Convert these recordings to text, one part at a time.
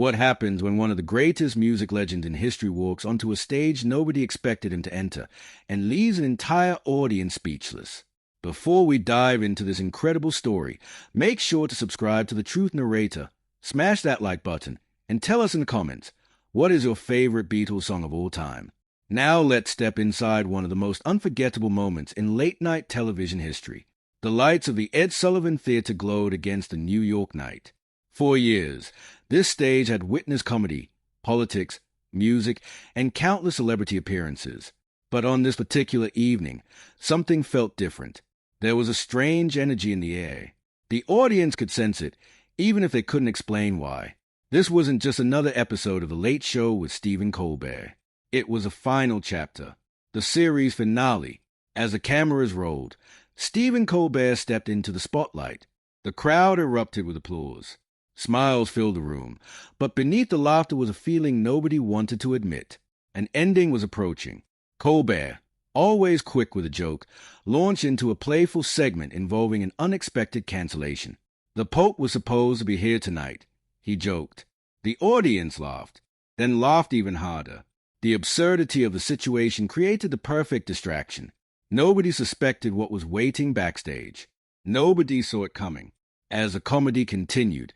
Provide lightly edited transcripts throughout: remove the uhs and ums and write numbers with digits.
What happens when one of the greatest music legends in history walks onto a stage nobody expected him to enter and leaves an entire audience speechless? Before we dive into this incredible story, make sure to subscribe to The Truth Narrator, smash that like button, and tell us in the comments, what is your favorite Beatles song of all time? Now let's step inside one of the most unforgettable moments in late-night television history. The lights of the Ed Sullivan Theater glowed against the New York night. For years, this stage had witnessed comedy, politics, music, and countless celebrity appearances. But on this particular evening, something felt different. There was a strange energy in the air. The audience could sense it, even if they couldn't explain why. This wasn't just another episode of The Late Show with Stephen Colbert. It was a final chapter, the series finale. As the cameras rolled, Stephen Colbert stepped into the spotlight. The crowd erupted with applause. Smiles filled the room, but beneath the laughter was a feeling nobody wanted to admit. An ending was approaching. Colbert, always quick with a joke, launched into a playful segment involving an unexpected cancellation. The Pope was supposed to be here tonight, he joked. The audience laughed, then laughed even harder. The absurdity of the situation created the perfect distraction. Nobody suspected what was waiting backstage. Nobody saw it coming. As the comedy continued,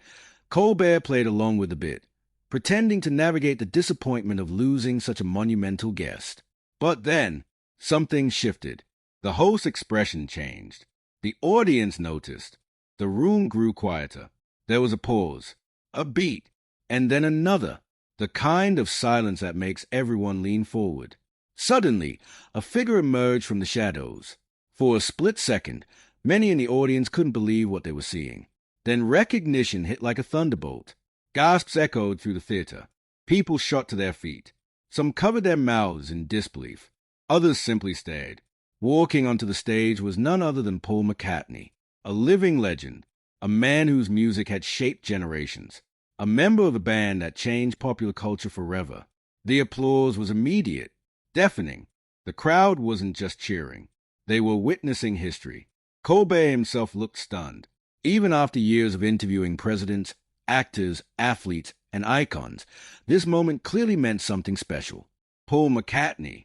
Colbert played along with the bit, pretending to navigate the disappointment of losing such a monumental guest. But then, something shifted. The host's expression changed. The audience noticed. The room grew quieter. There was a pause, a beat, and then another, the kind of silence that makes everyone lean forward. Suddenly, a figure emerged from the shadows. For a split second, many in the audience couldn't believe what they were seeing. Then recognition hit like a thunderbolt. Gasps echoed through the theater. People shot to their feet. Some covered their mouths in disbelief. Others simply stared. Walking onto the stage was none other than Paul McCartney, a living legend, a man whose music had shaped generations, a member of a band that changed popular culture forever. The applause was immediate, deafening. The crowd wasn't just cheering. They were witnessing history. Colbert himself looked stunned. Even after years of interviewing presidents, actors, athletes, and icons, this moment clearly meant something special. Paul McCartney.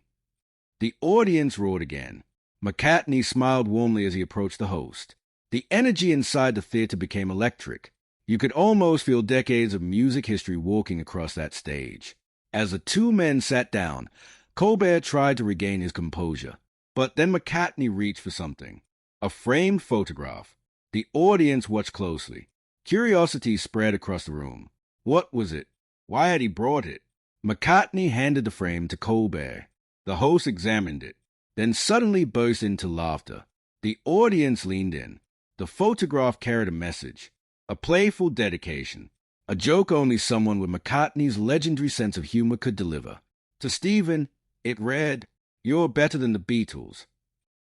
The audience roared again. McCartney smiled warmly as he approached the host. The energy inside the theater became electric. You could almost feel decades of music history walking across that stage. As the two men sat down, Colbert tried to regain his composure. But then McCartney reached for something. A framed photograph. The audience watched closely. Curiosity spread across the room. What was it? Why had he brought it? McCartney handed the frame to Colbert. The host examined it, then suddenly burst into laughter. The audience leaned in. The photograph carried a message, a playful dedication, a joke only someone with McCartney's legendary sense of humor could deliver. To Stephen, it read, "You're better than the Beatles."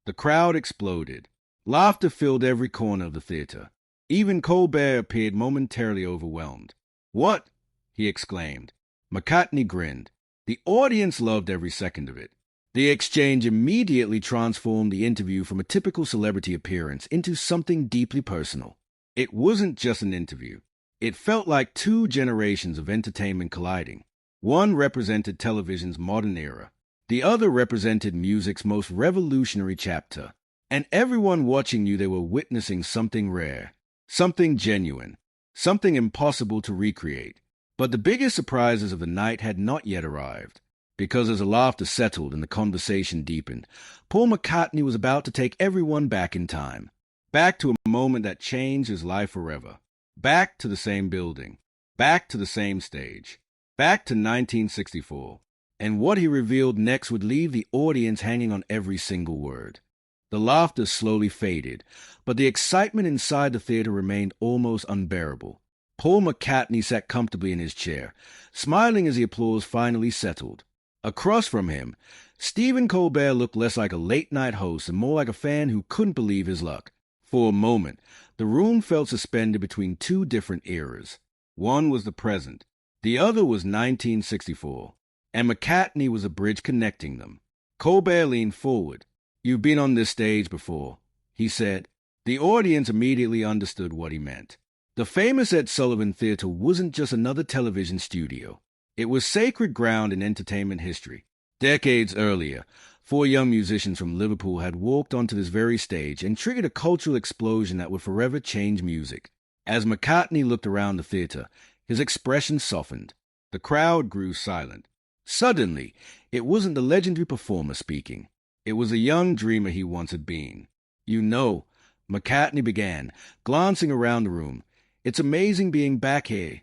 The crowd exploded. Laughter filled every corner of the theater. Even Colbert appeared momentarily overwhelmed. "What?" he exclaimed. McCartney grinned. The audience loved every second of it. The exchange immediately transformed the interview from a typical celebrity appearance into something deeply personal. It wasn't just an interview. It felt like two generations of entertainment colliding. One represented television's modern era. The other represented music's most revolutionary chapter. And everyone watching knew they were witnessing something rare, something genuine, something impossible to recreate. But the biggest surprises of the night had not yet arrived. Because as the laughter settled and the conversation deepened, Paul McCartney was about to take everyone back in time. Back to a moment that changed his life forever. Back to the same building. Back to the same stage. Back to 1964. And what he revealed next would leave the audience hanging on every single word. The laughter slowly faded, but the excitement inside the theater remained almost unbearable. Paul McCartney sat comfortably in his chair, smiling as the applause finally settled. Across from him, Stephen Colbert looked less like a late-night host and more like a fan who couldn't believe his luck. For a moment, the room felt suspended between two different eras. One was the present, the other was 1964, and McCartney was a bridge connecting them. Colbert leaned forward. "You've been on this stage before," he said. The audience immediately understood what he meant. The famous Ed Sullivan Theatre wasn't just another television studio. It was sacred ground in entertainment history. Decades earlier, four young musicians from Liverpool had walked onto this very stage and triggered a cultural explosion that would forever change music. As McCartney looked around the theatre, his expression softened. The crowd grew silent. Suddenly, it wasn't the legendary performer speaking. It was the young dreamer he once had been. "You know," McCartney began, glancing around the room, "it's amazing being back here."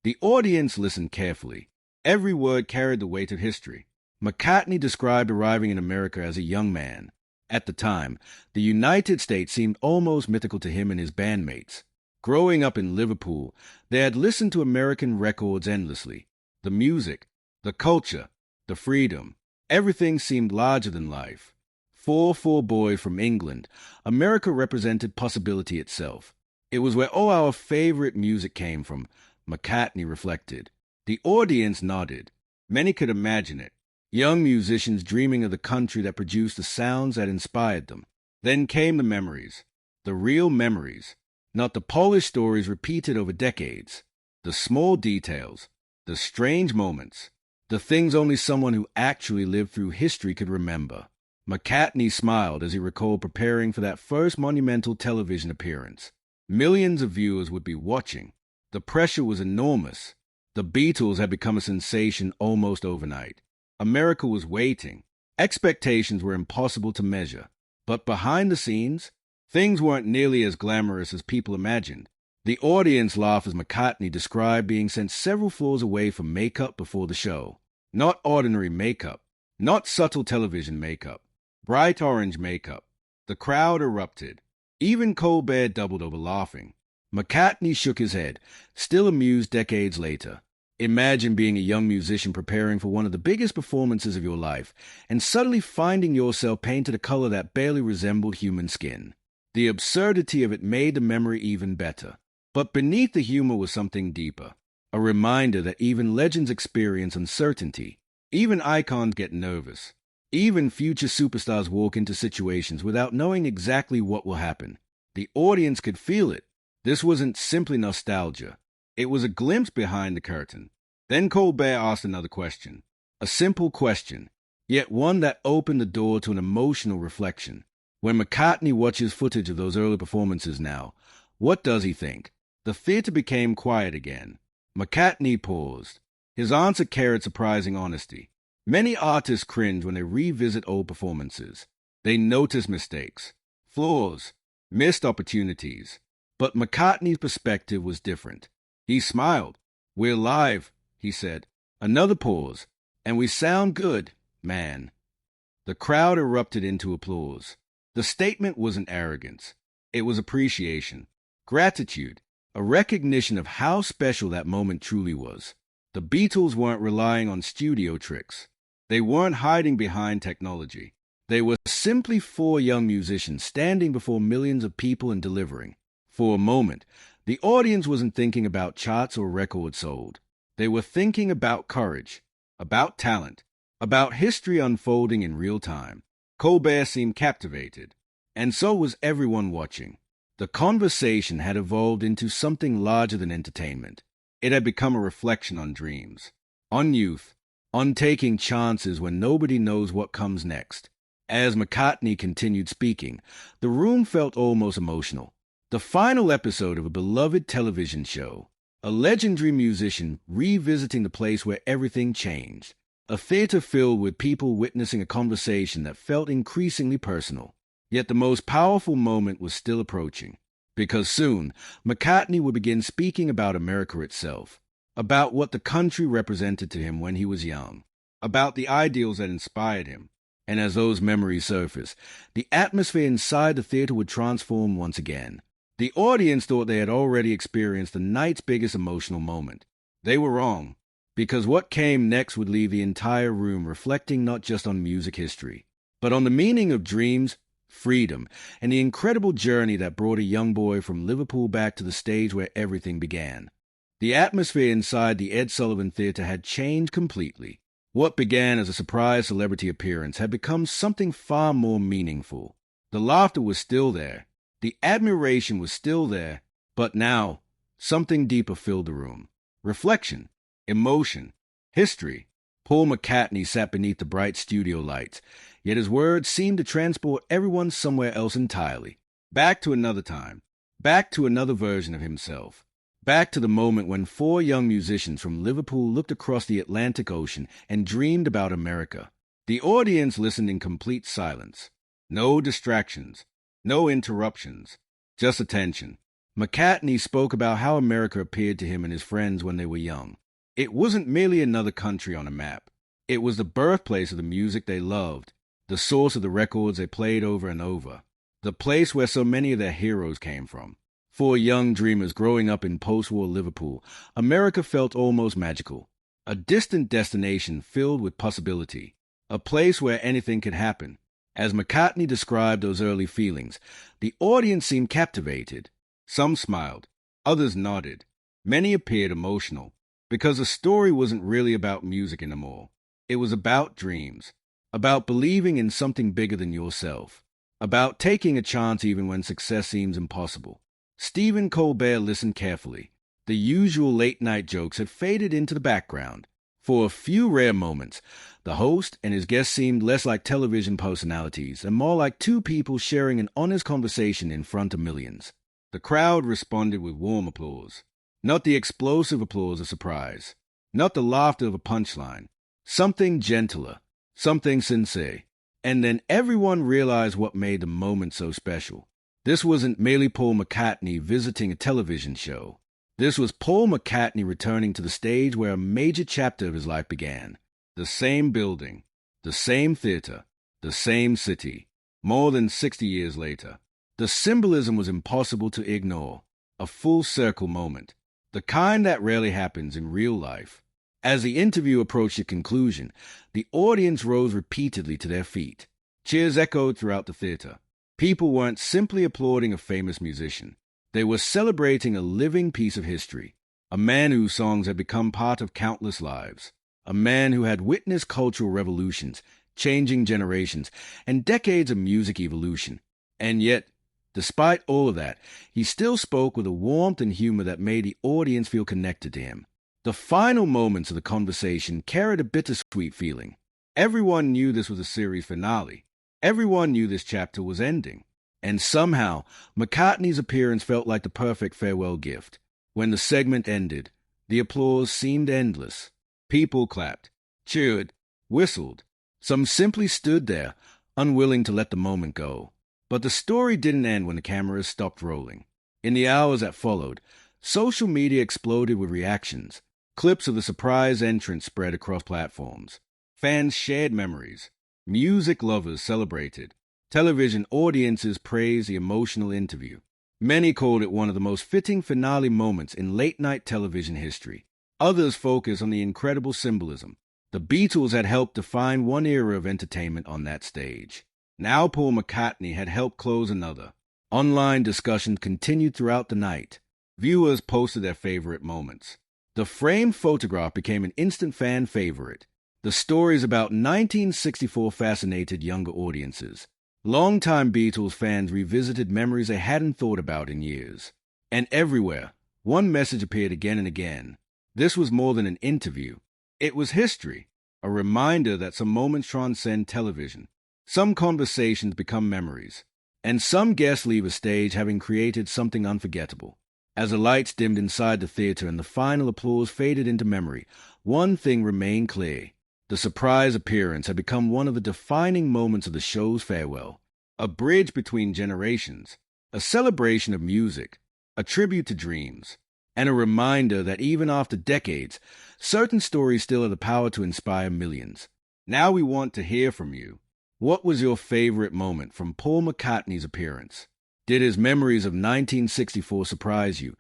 The audience listened carefully. Every word carried the weight of history. McCartney described arriving in America as a young man. At the time, the United States seemed almost mythical to him and his bandmates. Growing up in Liverpool, they had listened to American records endlessly. The music, the culture, the freedom, everything seemed larger than life. Four boys from England, America represented possibility itself. It was where all our favorite music came from, McCartney reflected. The audience nodded. Many could imagine it. Young musicians dreaming of the country that produced the sounds that inspired them. Then came the memories. The real memories. Not the polished stories repeated over decades. The small details. The strange moments. The things only someone who actually lived through history could remember. McCartney smiled as he recalled preparing for that first monumental television appearance. Millions of viewers would be watching. The pressure was enormous. The Beatles had become a sensation almost overnight. America was waiting. Expectations were impossible to measure. But behind the scenes, things weren't nearly as glamorous as people imagined. The audience laughed as McCartney described being sent several floors away for makeup before the show. Not ordinary makeup. Not subtle television makeup. Bright orange makeup. The crowd erupted. Even Colbert doubled over laughing. McCartney shook his head, still amused decades later. Imagine being a young musician preparing for one of the biggest performances of your life, and suddenly finding yourself painted a color that barely resembled human skin. The absurdity of it made the memory even better. But beneath the humor was something deeper. A reminder that even legends experience uncertainty. Even icons get nervous. Even future superstars walk into situations without knowing exactly what will happen. The audience could feel it. This wasn't simply nostalgia. It was a glimpse behind the curtain. Then Colbert asked another question. A simple question, yet one that opened the door to an emotional reflection. When McCartney watches footage of those early performances now, what does he think? The theater became quiet again. McCartney paused. His answer carried surprising honesty. Many artists cringe when they revisit old performances. They notice mistakes, flaws, missed opportunities. But McCartney's perspective was different. He smiled. "We're live," he said. Another pause. "And we sound good, man." The crowd erupted into applause. The statement wasn't arrogance. It was appreciation, gratitude, a recognition of how special that moment truly was. The Beatles weren't relying on studio tricks. They weren't hiding behind technology. They were simply four young musicians standing before millions of people and delivering. For a moment, the audience wasn't thinking about charts or records sold. They were thinking about courage, about talent, about history unfolding in real time. Colbert seemed captivated, and so was everyone watching. The conversation had evolved into something larger than entertainment. It had become a reflection on dreams, on youth, on taking chances when nobody knows what comes next. As McCartney continued speaking, the room felt almost emotional. The final episode of a beloved television show. A legendary musician revisiting the place where everything changed. A theater filled with people witnessing a conversation that felt increasingly personal. Yet the most powerful moment was still approaching. Because soon, McCartney would begin speaking about America itself. About what the country represented to him when he was young. About the ideals that inspired him. And as those memories surfaced, the atmosphere inside the theater would transform once again. The audience thought they had already experienced the night's biggest emotional moment. They were wrong, because what came next would leave the entire room reflecting not just on music history, but on the meaning of dreams, freedom, and the incredible journey that brought a young boy from Liverpool back to the stage where everything began. The atmosphere inside the Ed Sullivan Theatre had changed completely. What began as a surprise celebrity appearance had become something far more meaningful. The laughter was still there. The admiration was still there, but now Something deeper filled the room. Reflection, emotion, history. Paul McCartney sat beneath the bright studio lights, yet his words seemed to transport everyone somewhere else entirely. Back to another time. Back to another version of himself. Back to the moment when four young musicians from Liverpool looked across the Atlantic Ocean and dreamed about America. The audience listened in complete silence. No distractions. No interruptions. Just attention. McCartney spoke about how America appeared to him and his friends when they were young. It wasn't merely another country on a map. It was the birthplace of the music they loved, the source of the records they played over and over, the place where so many of their heroes came from. For young dreamers growing up in post-war Liverpool, America felt almost magical. A distant destination filled with possibility. A place where anything could happen. As McCartney described those early feelings, the audience seemed captivated. Some smiled. Others nodded. Many appeared emotional. Because the story wasn't really about music anymore. It was about dreams. About believing in something bigger than yourself. About taking a chance even when success seems impossible. Stephen Colbert listened carefully. The usual late-night jokes had faded into the background. For a few rare moments, the host and his guests seemed less like television personalities and more like two people sharing an honest conversation in front of millions. The crowd responded with warm applause. Not the explosive applause of surprise. Not the laughter of a punchline. Something gentler. Something sincere. And then everyone realized what made the moment so special. This wasn't merely Paul McCartney visiting a television show. This was Paul McCartney returning to the stage where a major chapter of his life began. The same building, the same theater, the same city, more than 60 years later. The symbolism was impossible to ignore. A full circle moment. The kind that rarely happens in real life. As the interview approached its conclusion, the audience rose repeatedly to their feet. Cheers echoed throughout the theater. People weren't simply applauding a famous musician. They were celebrating a living piece of history. A man whose songs had become part of countless lives. A man who had witnessed cultural revolutions, changing generations, and decades of music evolution. And yet, despite all of that, he still spoke with a warmth and humor that made the audience feel connected to him. The final moments of the conversation carried a bittersweet feeling. Everyone knew this was a series finale. Everyone knew this chapter was ending. And somehow, McCartney's appearance felt like the perfect farewell gift. When the segment ended, the applause seemed endless. People clapped, cheered, whistled. Some simply stood there, unwilling to let the moment go. But the story didn't end when the cameras stopped rolling. In the hours that followed, social media exploded with reactions. Clips of the surprise entrance spread across platforms. Fans shared memories. Music lovers celebrated. Television audiences praised the emotional interview. Many called it one of the most fitting finale moments in late-night television history. Others focused on the incredible symbolism. The Beatles had helped define one era of entertainment on that stage. Now Paul McCartney had helped close another. Online discussions continued throughout the night. Viewers posted their favorite moments. The framed photograph became an instant fan favorite. The stories about 1964 fascinated younger audiences. Longtime Beatles fans revisited memories they hadn't thought about in years. And everywhere, one message appeared again and again. This was more than an interview. It was history, a reminder that some moments transcend television. Some conversations become memories, and some guests leave a stage having created something unforgettable. As the lights dimmed inside the theater and the final applause faded into memory, one thing remained clear. The surprise appearance had become one of the defining moments of the show's farewell. A bridge between generations, a celebration of music, a tribute to dreams, and a reminder that even after decades, certain stories still have the power to inspire millions. Now we want to hear from you. What was your favorite moment from Paul McCartney's appearance? Did his memories of 1964 surprise you?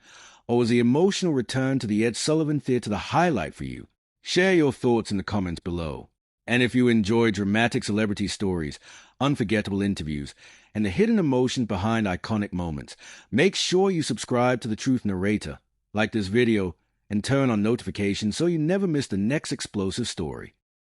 Or was the emotional return to the Ed Sullivan Theatre the highlight for you? Share your thoughts in the comments below. And if you enjoy dramatic celebrity stories, unforgettable interviews, and the hidden emotions behind iconic moments, make sure you subscribe to The Truth Narrator, like this video, and turn on notifications so you never miss the next explosive story.